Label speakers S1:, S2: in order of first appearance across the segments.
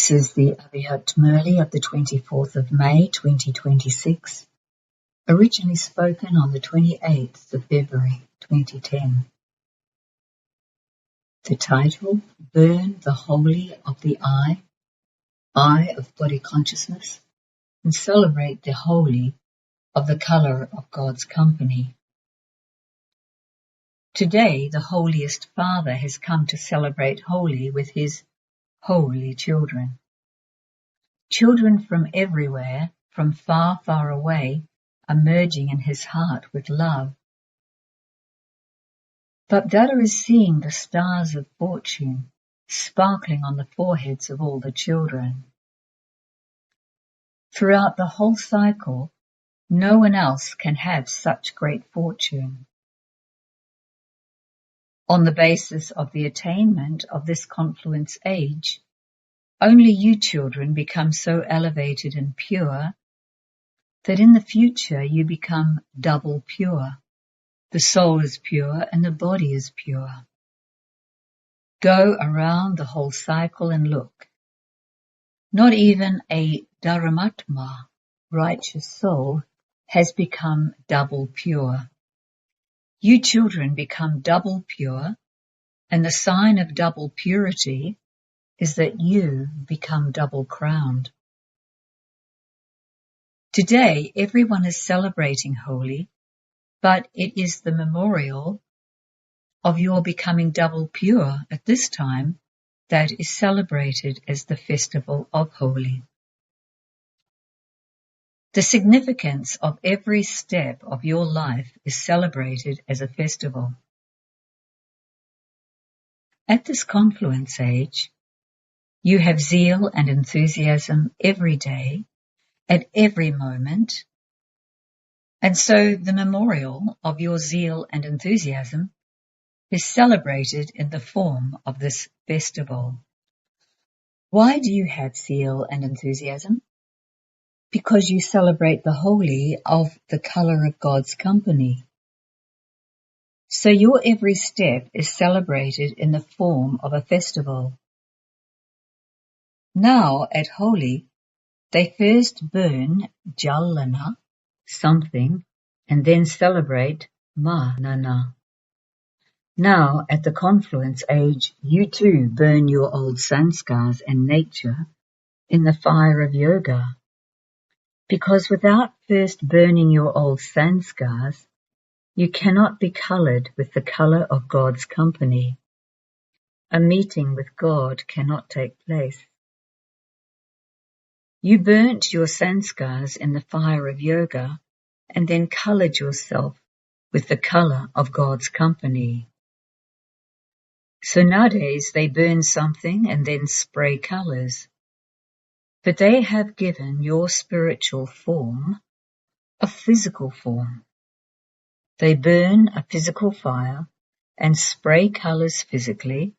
S1: This is the English Murli of the 24th of May 2026, originally spoken on the 28th of February 2010. The title, Burn the Holy of the Eye of Body Consciousness, and celebrate the holy of the colour of God's company. Today, the holiest Father has come to celebrate holy with his holy children. Children from everywhere, from far, far away, are merging in his heart with love. But Dada is seeing the stars of fortune sparkling on the foreheads of all the children. Throughout the whole cycle, no one else can have such great fortune. On the basis of the attainment of this confluence age, only you children become so elevated and pure that in the future you become double pure. The soul is pure and the body is pure. Go around the whole cycle and look. Not even a Dharmatma, righteous soul, has become double pure. You children become double pure, and the sign of double purity is that you become double crowned. Today, everyone is celebrating holy, but it is the memorial of your becoming double pure at this time that is celebrated as the festival of holy. The significance of every step of your life is celebrated as a festival. At this confluence age, you have zeal and enthusiasm every day, at every moment, and so the memorial of your zeal and enthusiasm is celebrated in the form of this festival. Why do you have zeal and enthusiasm? Because you celebrate the holy of the colour of God's company. So your every step is celebrated in the form of a festival. Now at Holi, they first burn Jalana, something, and then celebrate Manana. Now at the confluence age, you too burn your old sanskars and nature in the fire of yoga. Because without first burning your old sanskars, you cannot be coloured with the colour of God's company. A meeting with God cannot take place. You burnt your sanskars in the fire of yoga and then coloured yourself with the colour of God's company. So nowadays they burn something and then spray colours. But they have given your spiritual form a physical form. They burn a physical fire and spray colours physically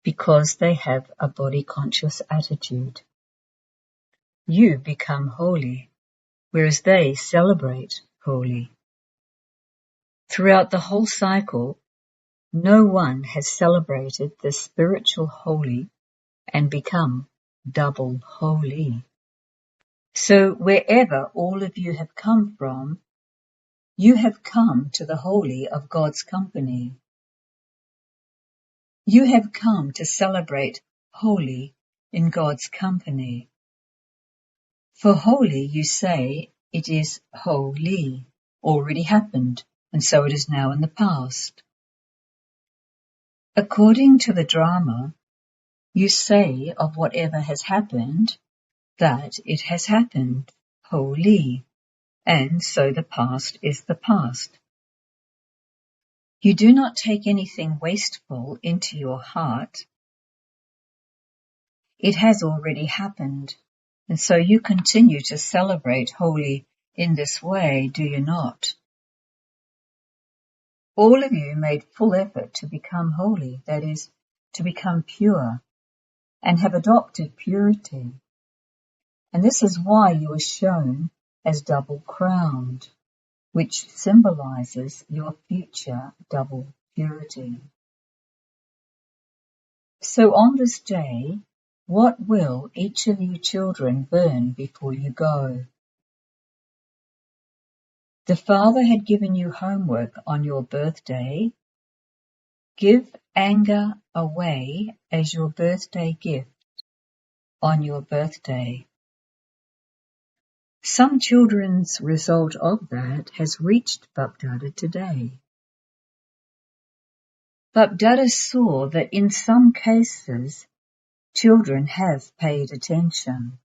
S1: because they have a body-conscious attitude. You become holy, whereas they celebrate holy. Throughout the whole cycle, no one has celebrated the spiritual holy and become double holy. So wherever all of you have come from, you have come to the holy of God's company. You have come to celebrate holy in God's company. For holy, you say, it is holy, already happened, and so it is now in the past. According to the drama, you say of whatever has happened that it has happened, holy, and so the past is the past. You do not take anything wasteful into your heart. It has already happened, and so you continue to celebrate holy in this way, do you not? All of you made full effort to become holy, that is, to become pure, and have adopted purity. And this is why you are shown as double crowned, which symbolizes your future double purity. So on this day, What will each of you children burn before you go? The Father had given you homework on your birthday. Give anger away as your birthday gift on your birthday. Some children's result of that has reached Bapdada today. Bapdada saw that in some cases children have paid attention.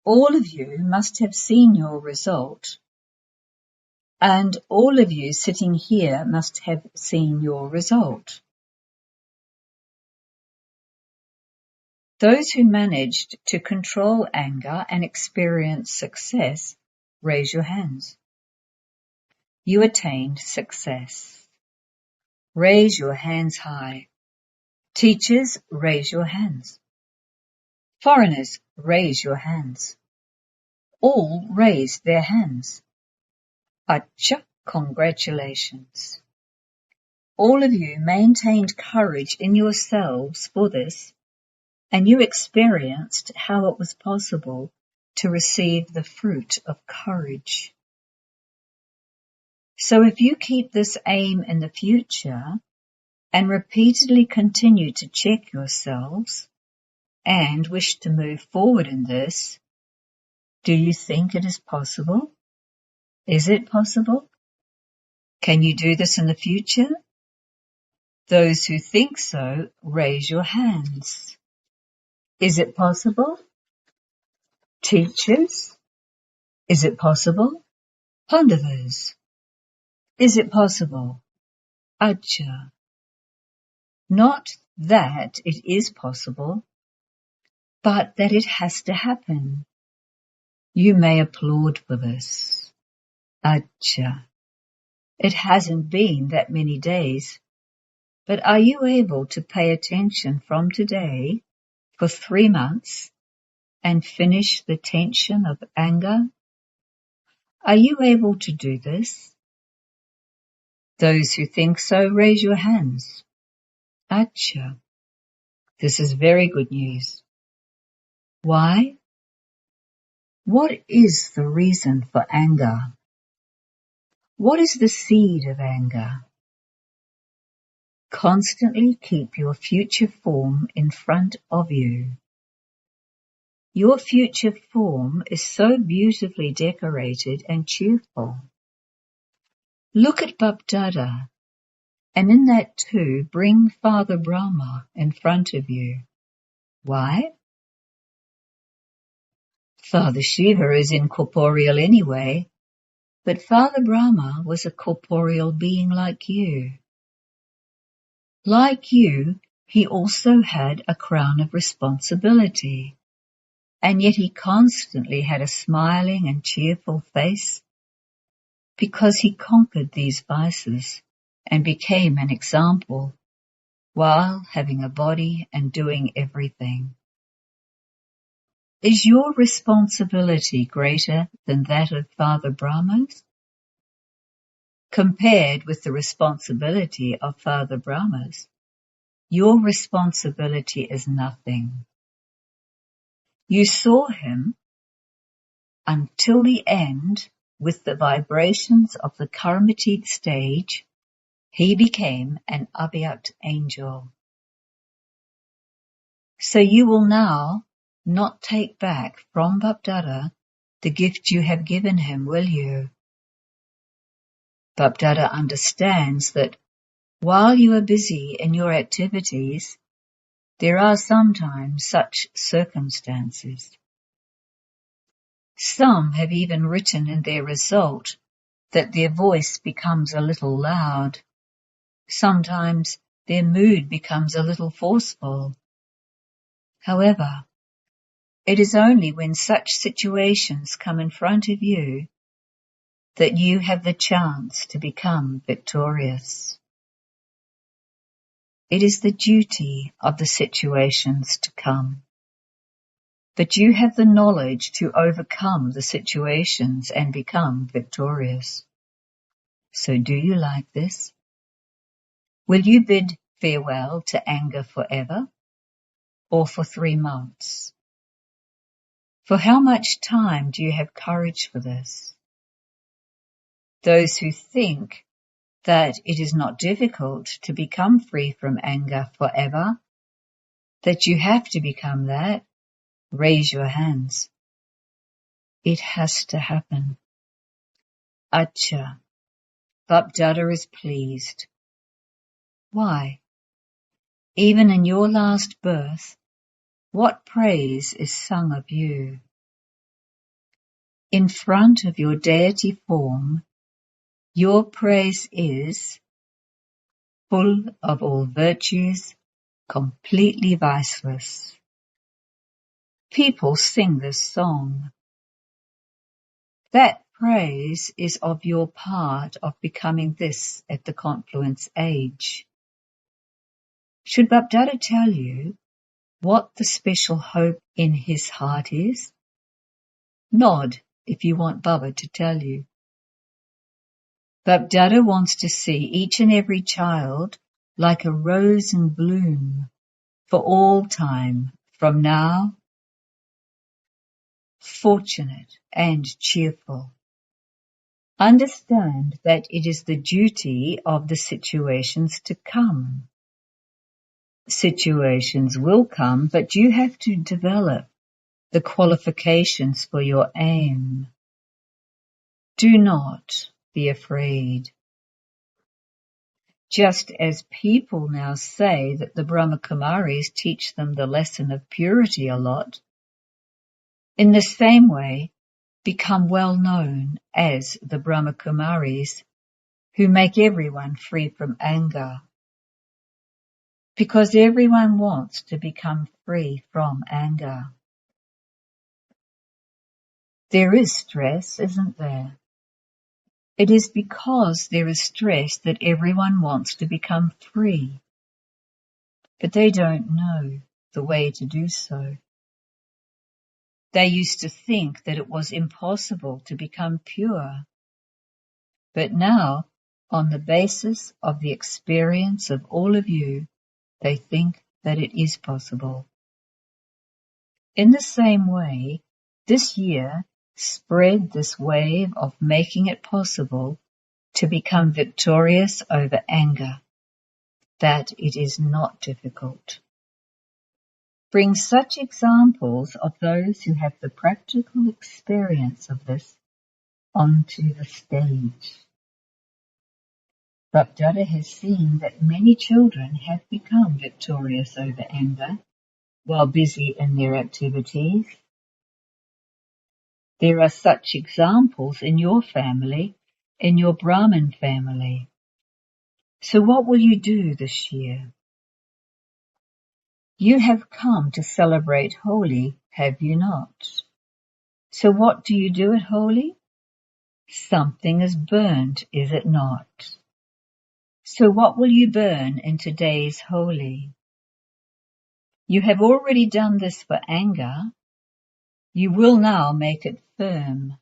S1: All of you must have seen your result, and all of you sitting here must have seen your result. Those who managed to control anger and experience success, raise your hands. You attained success. Raise your hands high. Teachers, raise your hands. Foreigners, raise your hands. All raised their hands. Acha, congratulations. All of you maintained courage in yourselves for this, and you experienced how it was possible to receive the fruit of courage. So if you keep this aim in the future and repeatedly continue to check yourselves and wish to move forward in this, do you think it is possible? Is it possible? Can you do this in the future? Those who think so, raise your hands. Is it possible? Teachers? Is it possible? Pandavas? Is it possible? Acha. Not that it is possible, but that it has to happen. You may applaud for this. Acha. It hasn't been that many days, but are you able to pay attention from today for 3 months and finish the tension of anger? Are you able to do this? Those who think so, raise your hands. Acha. This is very good news. Why? What is the reason for anger? What is the seed of anger? Constantly keep your future form in front of you. Your future form is so beautifully decorated and cheerful. Look at Bapdada, and in that too bring Father Brahma in front of you. Why? Father Shiva is incorporeal anyway, but Father Brahma was a corporeal being like you. Like you, he also had a crown of responsibility, and yet he constantly had a smiling and cheerful face because he conquered these vices and became an example while having a body and doing everything. Is your responsibility greater than that of Father Brahma's? Compared with the responsibility of Father Brahma's, your responsibility is nothing. You saw him until the end with the vibrations of the karmatic stage. He became an Abhyakt angel. So you will now not take back from Bapdada the gift you have given him, will you? Bapdada understands that while you are busy in your activities, there are sometimes such circumstances. Some have even written in their result that their voice becomes a little loud. Sometimes their mood becomes a little forceful. However, it is only when such situations come in front of you that you have the chance to become victorious. It is the duty of the situations to come. But you have the knowledge to overcome the situations and become victorious. So do you like this? Will you bid farewell to anger forever? or for 3 months? For how much time do you have courage for this? Those who think that it is not difficult to become free from anger forever, that you have to become that, raise your hands. It has to happen. Acha, Bapdada is pleased. Why? Even in your last birth, what praise is sung of you? In front of your deity form, your praise is full of all virtues, completely viceless. People sing this song. That praise is of your part of becoming this at the confluence age. Should Bapdada tell you what the special hope in his heart is? Nod if you want Baba to tell you. Bapdada wants to see each and every child like a rose in bloom for all time from now, fortunate and cheerful. Understand that it is the duty of the situations to come. Situations will come, but you have to develop the qualifications for your aim. Do not be afraid. Just as people now say that the Brahma Kumaris teach them the lesson of purity a lot, in the same way, become well known as the Brahma Kumaris who make everyone free from anger. Because everyone wants to become free from anger. There is stress, isn't there? It is because there is stress that everyone wants to become free. But they don't know the way to do so. They used to think that it was impossible to become pure. But now, on the basis of the experience of all of you, they think that it is possible. In the same way, this year, spread this wave of making it possible to become victorious over anger, that it is not difficult. Bring such examples of those who have the practical experience of this onto the stage. Bapdada has seen that many children have become victorious over anger while busy in their activities. There are such examples in your family, in your Brahmin family. So what will you do this year? You have come to celebrate Holi, have you not? So what do you do at Holi? Something is burnt, is it not? So what will you burn in today's Holi? You have already done this for anger. You will now make it firm.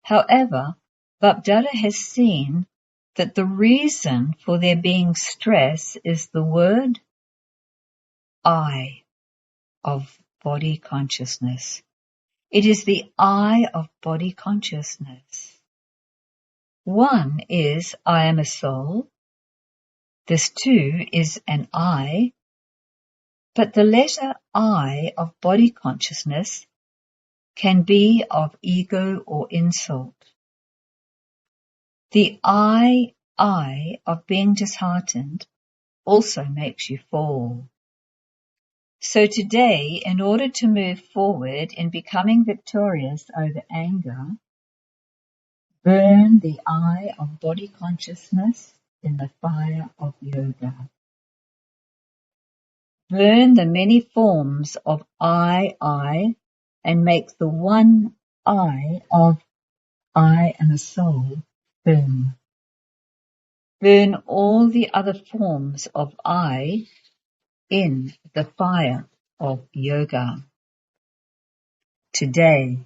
S1: However, Bapdada has seen that the reason for there being stress is the word I of body consciousness. It is the I of body consciousness. One is I am a soul. This too is an I. But the letter I of body consciousness can be of ego or insult. The I of being disheartened also makes you fall. So today, in order to move forward in becoming victorious over anger, burn the I of body consciousness in the fire of yoga. Burn the many forms of I, and make the one I of I am a soul burn. Burn all the other forms of I in the fire of yoga. Today,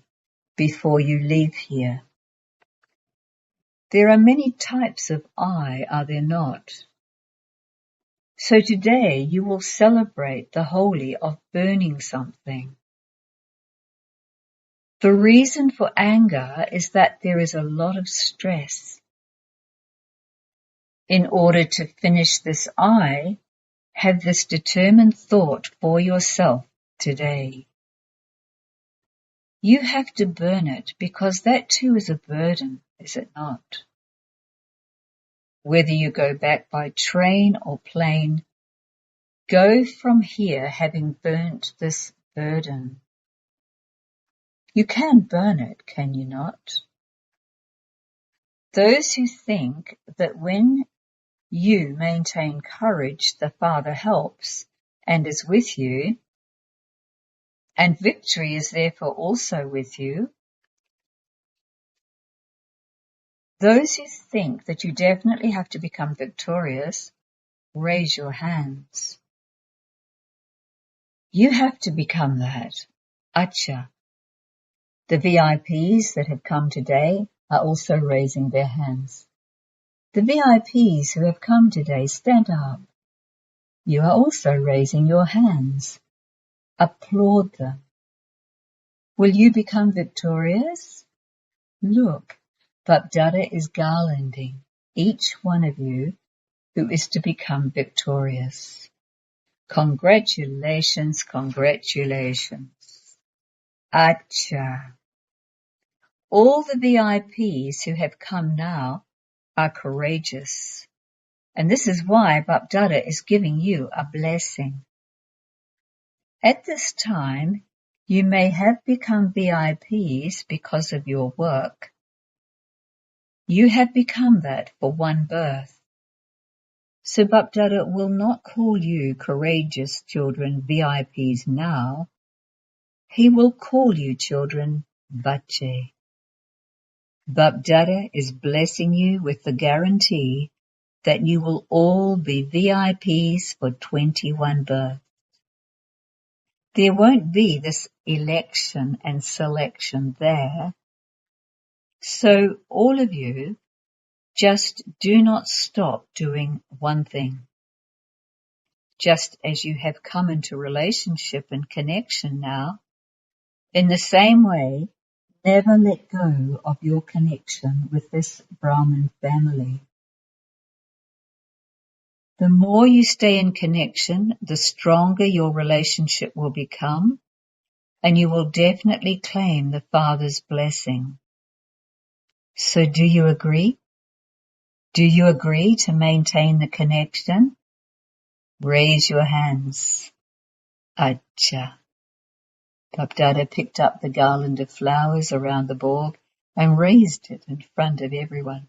S1: before you leave here, there are many types of I, are there not? So today you will celebrate the holy of burning something. The reason for anger is that there is a lot of stress. In order to finish this eye, have this determined thought for yourself today. You have to burn it because that too is a burden, is it not? Whether you go back by train or plane, go from here having burnt this burden. You can burn it, can you not? Those who think that when you maintain courage, the Father helps and is with you, and victory is therefore also with you. Those who think that you definitely have to become victorious, raise your hands. You have to become that. Acha. The VIPs that have come today are also raising their hands. The VIPs who have come today, stand up. You are also raising your hands. Applaud them. Will you become victorious? Look, Bapdada is garlanding each one of you who is to become victorious. Congratulations, congratulations. Acha. All the VIPs who have come now are courageous. And this is why Bapdada is giving you a blessing. At this time, you may have become VIPs because of your work. You have become that for one birth. So Bapdada will not call you courageous children VIPs now. He will call you children Bache. Bapdada is blessing you with the guarantee that you will all be VIPs for 21 births. There won't be this election and selection there. So all of you, just do not stop doing one thing. Just as you have come into relationship and connection now, in the same way, never let go of your connection with this Brahmin family. The more you stay in connection, the stronger your relationship will become, and you will definitely claim the Father's blessing. So do you agree? Do you agree to maintain the connection? Raise your hands. Acha. Bapdada picked up the garland of flowers around the borg and raised it in front of everyone.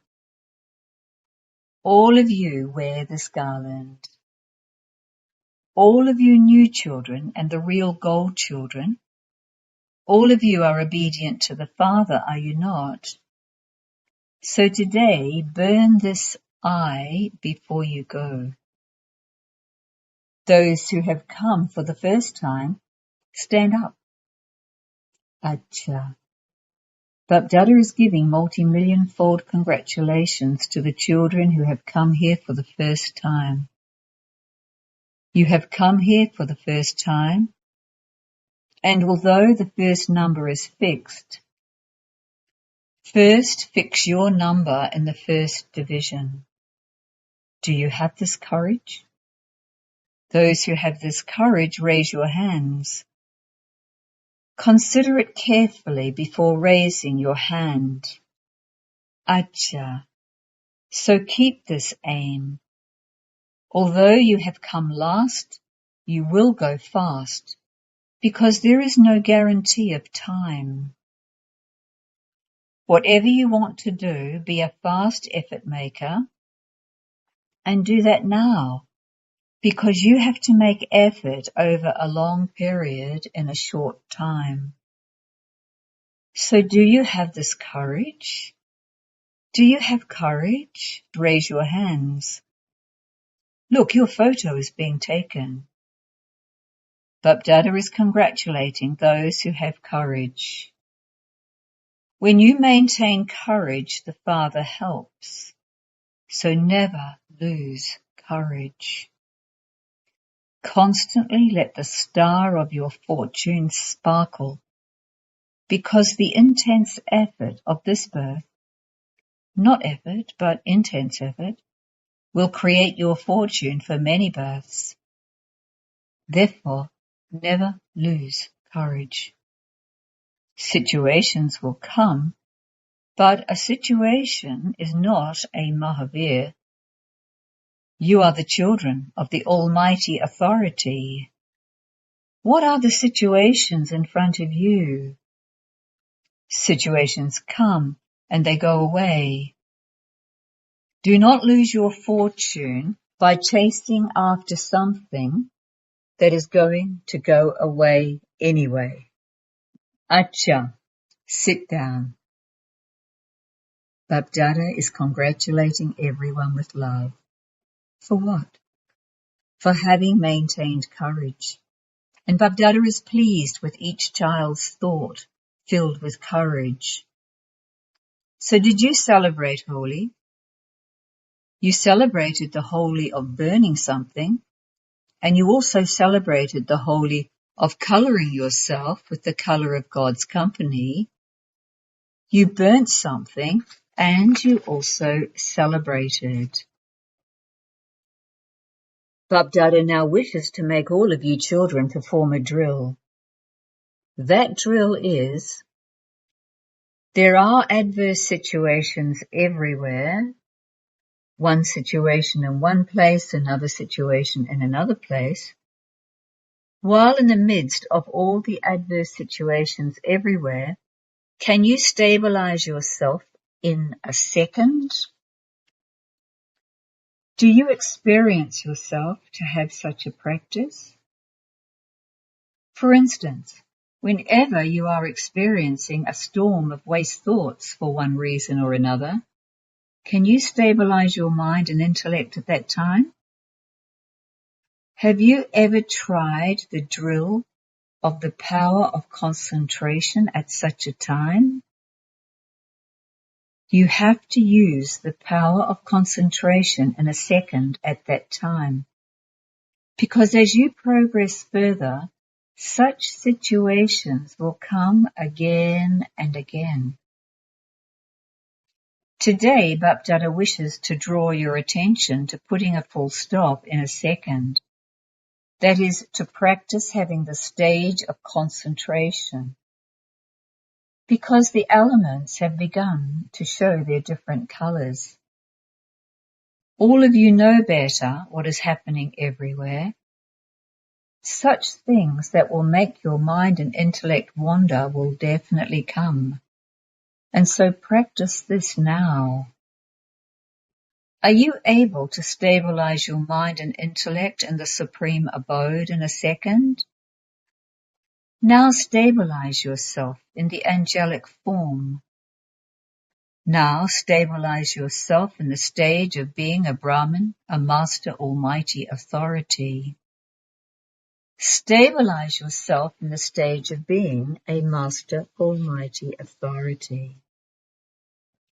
S1: All of you wear this garland. All of you new children and the real gold children, all of you are obedient to the Father, are you not? So today, burn this eye before you go. Those who have come for the first time, stand up. Acha. Bapdada is giving multi-million-fold congratulations to the children who have come here for the first time. You have come here for the first time, and although the first number is fixed, first fix your number in the first division. Do you have this courage? Those who have this courage, raise your hands. Consider it carefully before raising your hand. Acha. So keep this aim. Although you have come last, you will go fast, because there is no guarantee of time. Whatever you want to do, be a fast effort maker, and do that now, because you have to make effort over a long period in a short time. So do you have this courage? Do you have courage? Raise your hands. Look, your photo is being taken. Bapdada is congratulating those who have courage. When you maintain courage, the Father helps. So never lose courage. Constantly let the star of your fortune sparkle, because the intense effort of this birth, not effort, but intense effort, will create your fortune for many births. Therefore, never lose courage. Situations will come, but a situation is not a Mahavir. You are the children of the Almighty Authority. What are the situations in front of you? Situations come and they go away. Do not lose your fortune by chasing after something that is going to go away anyway. Acha, sit down. Babdada is congratulating everyone with love. For what? For having maintained courage. And Babdada is pleased with each child's thought filled with courage. So did you celebrate Holi? You celebrated the Holi of burning something, and you also celebrated the Holi of colouring yourself with the colour of God's company. You burnt something and you also celebrated. Babdada now wishes to make all of you children perform a drill. That drill is, there are adverse situations everywhere. One situation in one place, another situation in another place. While in the midst of all the adverse situations everywhere, can you stabilize yourself in a second? Do you experience yourself to have such a practice? For instance, whenever you are experiencing a storm of waste thoughts for one reason or another, can you stabilize your mind and intellect at that time? Have you ever tried the drill of the power of concentration at such a time? You have to use the power of concentration in a second at that time. Because as you progress further, such situations will come again and again. Today, Bapdada wishes to draw your attention to putting a full stop in a second. That is, to practice having the stage of concentration. Because the elements have begun to show their different colours. All of you know better what is happening everywhere. Such things that will make your mind and intellect wander will definitely come. And so practice this now. Are you able to stabilize your mind and intellect in the supreme abode in a second? Now stabilize yourself in the angelic form. Now stabilize yourself in the stage of being a Brahmin, a Master Almighty Authority. Stabilize yourself in the stage of being a Master Almighty Authority.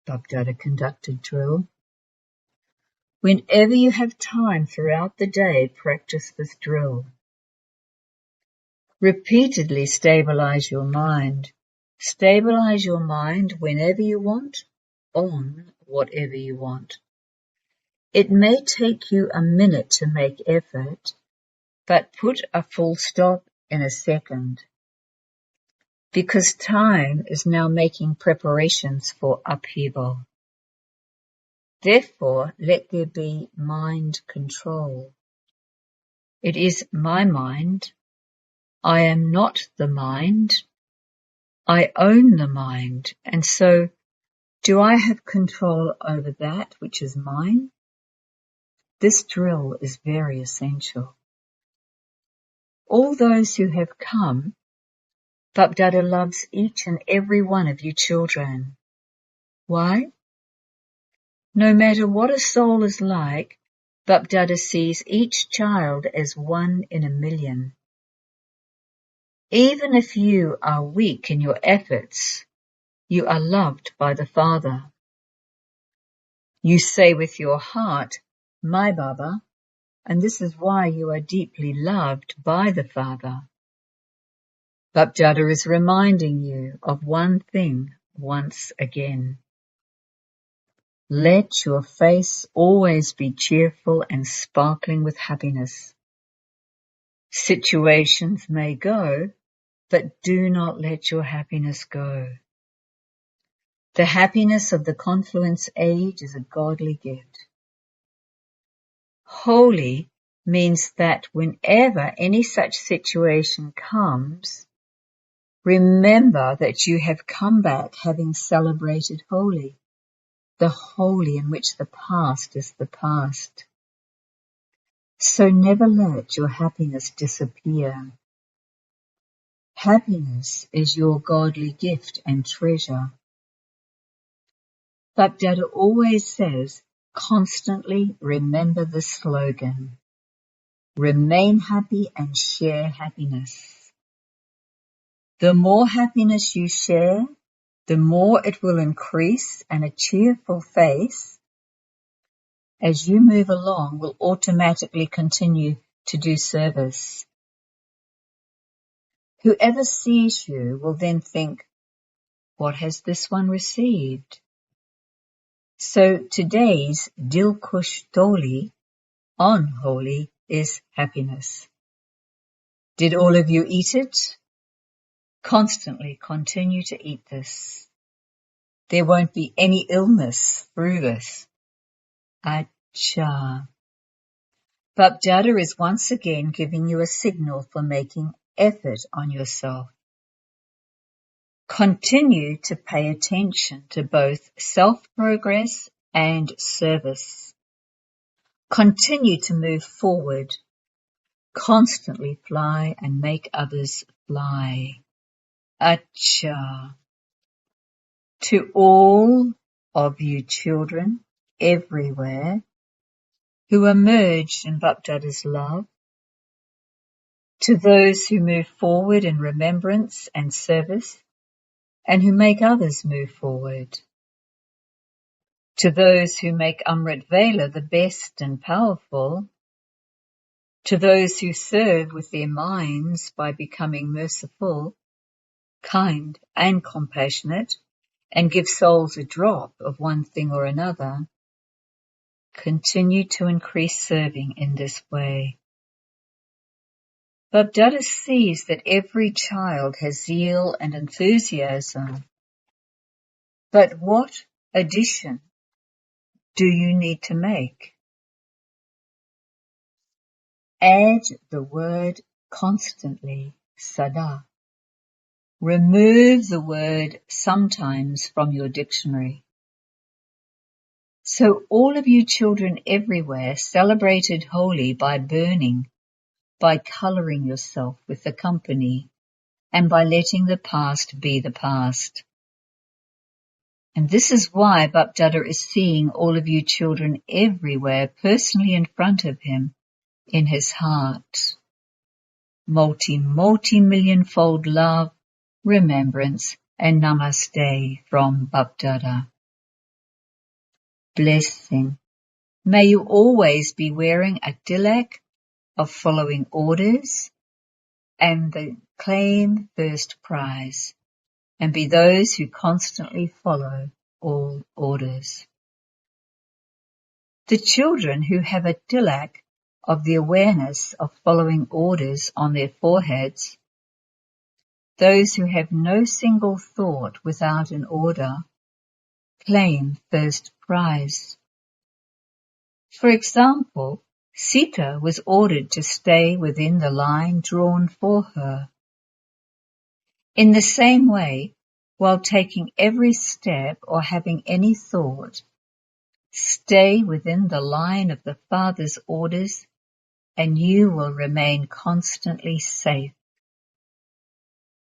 S1: Bapdada conducted drill. Whenever you have time throughout the day, practice this drill. Repeatedly stabilize your mind. Stabilize your mind whenever you want, on whatever you want. It may take you a minute to make effort, but put a full stop in a second. Because time is now making preparations for upheaval. Therefore, let there be mind control. It is my mind. I am not the mind. I own the mind. And so, do I have control over that which is mine? This drill is very essential. All those who have come, Bapdada loves each and every one of you children. Why? No matter what a soul is like, Bapdada sees each child as one in a million. Even if you are weak in your efforts, you are loved by the Father. You say with your heart, my Baba, and this is why you are deeply loved by the Father. Bapdada is reminding you of one thing once again. Let your face always be cheerful and sparkling with happiness. Situations may go, but do not let your happiness go. The happiness of the confluence age is a godly gift. Holy means that whenever any such situation comes, remember that you have come back having celebrated holy, the holy in which the past is the past. So never let your happiness disappear. Happiness is your godly gift and treasure. Bapdada always says, constantly remember the slogan, remain happy and share happiness. The more happiness you share, the more it will increase, and a cheerful face, as you move along, will automatically continue to do service. Whoever sees you will then think, what has this one received? So today's Dilkush Doli on Holy is happiness. Did all of you eat it? Constantly continue to eat this. There won't be any illness through this. Acha. Bapdada is once again giving you a signal for making effort on yourself. Continue to pay attention to both self-progress and service. Continue to move forward. Constantly fly and make others fly. Acha. To all of you children everywhere who are merged in Bapdada's love, to those who move forward in remembrance and service, and who make others move forward, to those who make Amrit Vela the best and powerful, to those who serve with their minds by becoming merciful, kind and compassionate, and give souls a drop of one thing or another, continue to increase serving in this way. Bapdada sees that every child has zeal and enthusiasm, but what addition do you need to make? Add the word constantly, sada. Remove the word sometimes from your dictionary. So all of you children everywhere celebrated holy by burning, by colouring yourself with the company, and by letting the past be the past. And this is why Bapdada is seeing all of you children everywhere personally in front of him, in his heart. Multi-millionfold love, remembrance, and namaste from Bapdada. Blessing. May you always be wearing a tilak of following orders and claim first prize, and be those who constantly follow all orders. The children who have a tilak of the awareness of following orders on their foreheads, those who have no single thought without an order, claim first prize. For example, Sita was ordered to stay within the line drawn for her. In the same way, while taking every step or having any thought, stay within the line of the Father's orders, and you will remain constantly safe.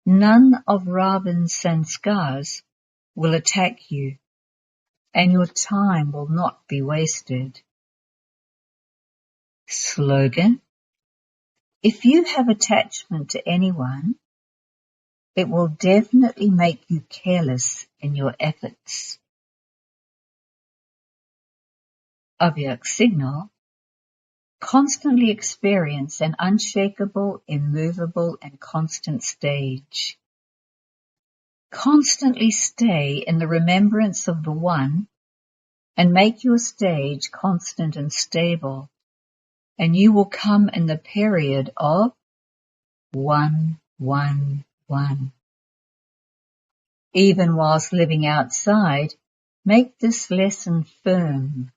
S1: None of Ravan's sanskars will attack you, and your time will not be wasted. Slogan: if you have attachment to anyone, it will definitely make you careless in your efforts. Avyak signal: Constantly experience an unshakable, immovable, and constant stage. Constantly stay in the remembrance of the One and make your stage constant and stable, and you will come in the period of 1, 1, 1. Even whilst living outside, make this lesson firm.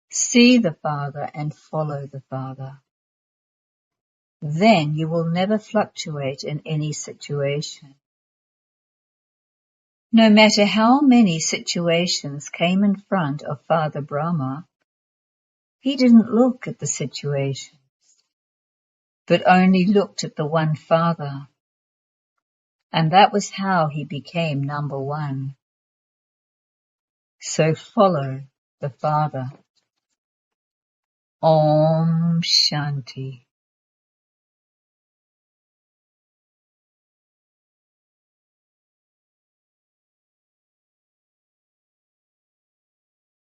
S1: See the Father and follow the Father. Then you will never fluctuate in any situation. No matter how many situations came in front of Father Brahma, he didn't look at the situations, but only looked at the one Father. And that was how he became number one. So follow the Father. Om Shanti.